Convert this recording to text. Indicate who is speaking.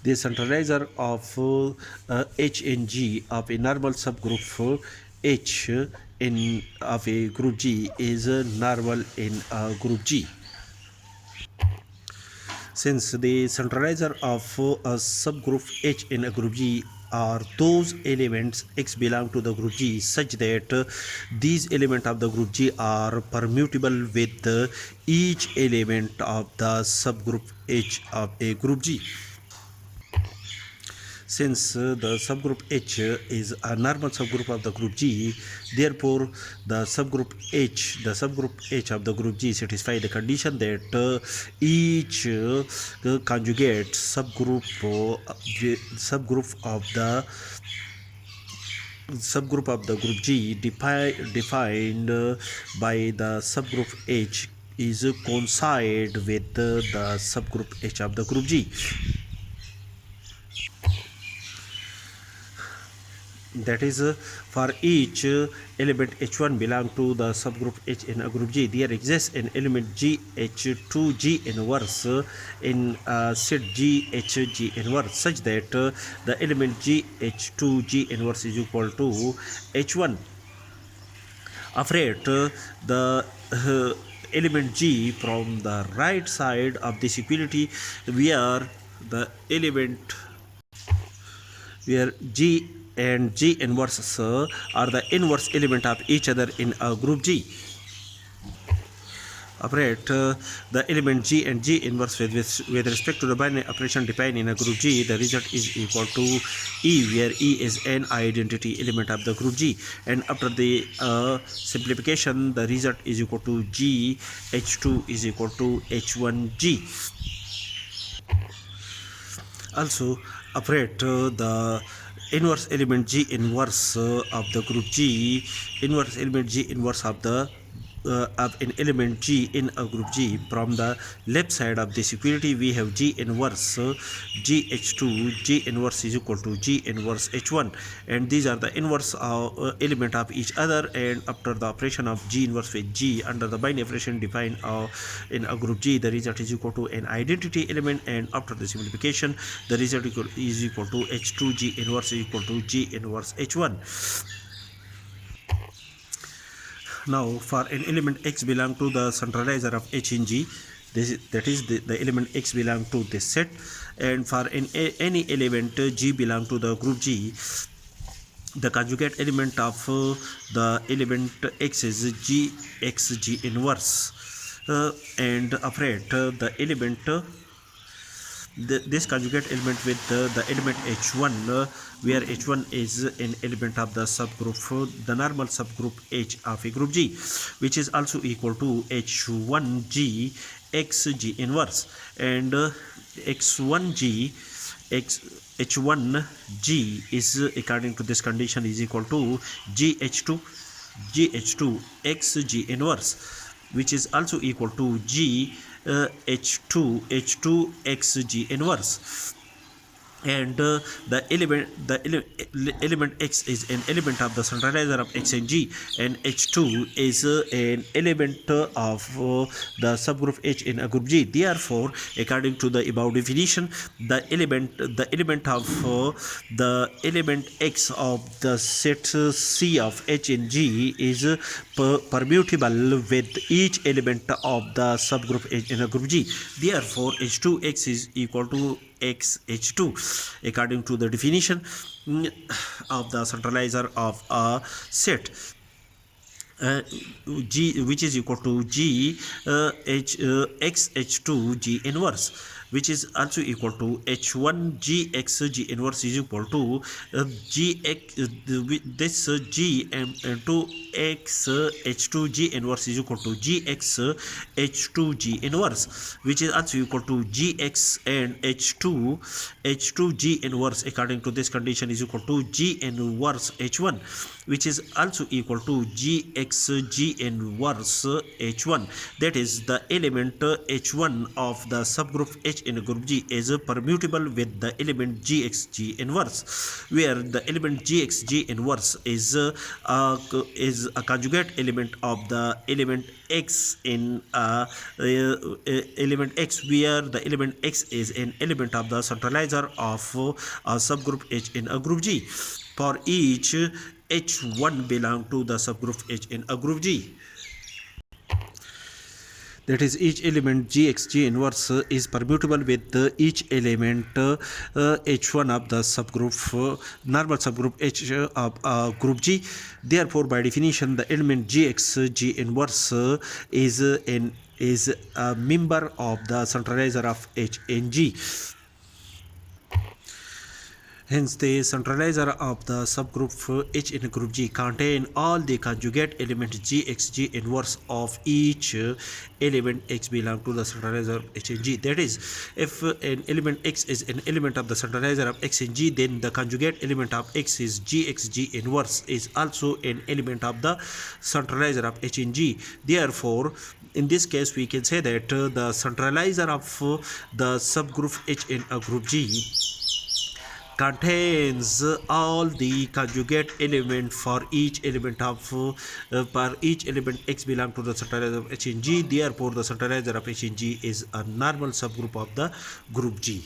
Speaker 1: The centralizer of H and G of a normal subgroup H in of a group G is normal in group G. Since the centralizer of a subgroup H in a group G are those elements X belong to the group G such that these elements of the group G are permutable with each element of the subgroup H of a group G. Since the subgroup H is a normal subgroup of the group G, therefore the subgroup H of the group G satisfy the condition that each conjugate subgroup of the group G defined by the subgroup H is coincide with the subgroup H of the group G. That is, for each element H1 belong to the subgroup H in a group G, there exists an element G H2 G inverse in set G H G inverse such that the element G H2 G inverse is equal to H1. Afraid the element G from the right side of this equality where G and G inverse are the inverse element of each other in a group G. Operate the element G and G inverse with respect to the binary operation defined in a group G. The result is equal to E, where E is an identity element of the group G, and after the simplification the result is equal to G H2 is equal to H1G. Also operate the inverse element G inverse of the group G, inverse element G inverse of the of an element G in a group G. From the left side of this equality we have G inverse GH2 G inverse is equal to G inverse H1, and these are the inverse element of each other, and after the operation of G inverse with G under the binary operation defined in a group G, the result is equal to an identity element, and after the simplification the result is equal to H2 G inverse is equal to G inverse H1. Now for an element X belong to the centralizer of H in G, that is the element X belong to this set, and for any element G belong to the group G, the conjugate element of the element X is GXG inverse, and operate the element this conjugate element with the element H1 where H1 is an element of the subgroup, the normal subgroup H of a group G, which is also equal to H1G XG inverse, and X1G H1G is according to this condition is equal to GH2 XG inverse, which is also equal to H2 XG inverse, and the element X is an element of the centralizer of X and G, and H2 is an element of the subgroup H in a group G. Therefore, according to the above definition, the element of the element X of the set C of H in G is permutable with each element of the subgroup H in a group G. Therefore, H2X is equal to XH2 according to the definition of the centralizer of a set G, which is equal to XH2 G inverse, which is also equal to H1 GX G inverse is equal to this G to X H2 G inverse is equal to GX H2 G inverse, which is also equal to GX and H2 G inverse according to this condition is equal to G inverse H1, which is also equal to GX G inverse H1. That is, the element H1 of the subgroup H in group G is permutable with the element GX G inverse, where the element GX G inverse is is a conjugate element of the element x in element x, where the element x is an element of the centralizer of a subgroup H in a group G. For each H1 belong to the subgroup H in a group G. That is, each element gxg inverse is permutable with each element h1 of the subgroup normal subgroup h of group G. Therefore, by definition, the element gxg inverse is a member of the centralizer of H in G. Hence, the centralizer of the subgroup H in group G contain all the conjugate elements Gxg inverse of each element X belong to the centralizer of H in G. That is, if an element X is an element of the centralizer of X in G, then the conjugate element of X is Gxg inverse is also an element of the centralizer of H in G. Therefore, in this case, we can say that the centralizer of the subgroup H in a group G contains all the conjugate element for each element x belong to the centralizer of H in G. Therefore, the centralizer of H in G is a normal subgroup of the group G.